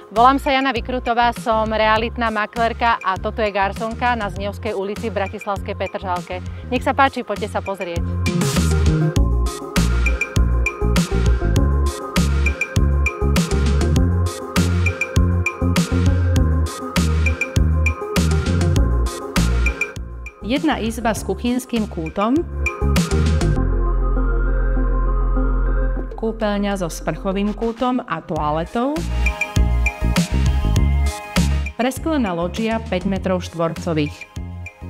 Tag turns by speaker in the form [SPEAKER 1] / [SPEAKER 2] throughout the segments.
[SPEAKER 1] Volám sa Jana Vykrutová, som realitná maklerka a toto je garsonka na Znihovskej ulici v bratislavskej Petržalke. Nech sa páči, poďte sa pozrieť. Jedna izba s kuchynským kútom, kúpeľňa so sprchovým kútom a toaletou, presklená loďia 5 m štvorcových,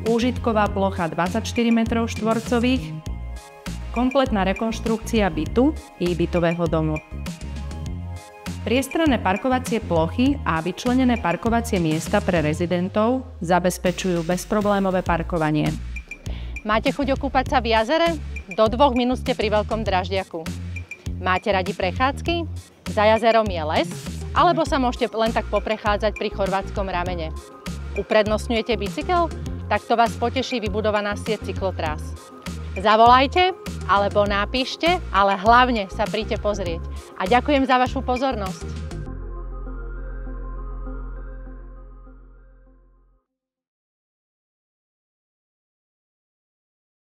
[SPEAKER 1] úžitková plocha 24 m štvorcových, kompletná rekonštrukcia bytu i bytového domu. Priestranné parkovacie plochy a vyčlenené parkovacie miesta pre rezidentov zabezpečujú bezproblémové parkovanie. Máte chuť okúpať sa v jazere? Do 2 minút ste pri Veľkom Dražďaku. Máte radi prechádzky? Za jazerom je les? Alebo sa môžete len tak poprechádzať pri chorvátskom ramene? Uprednostňujete bicykel? Tak to vás poteší vybudovaná sieť cyklotrás. Zavolajte alebo napíšte, ale hlavne sa príďte pozrieť. A ďakujem za vašu pozornosť.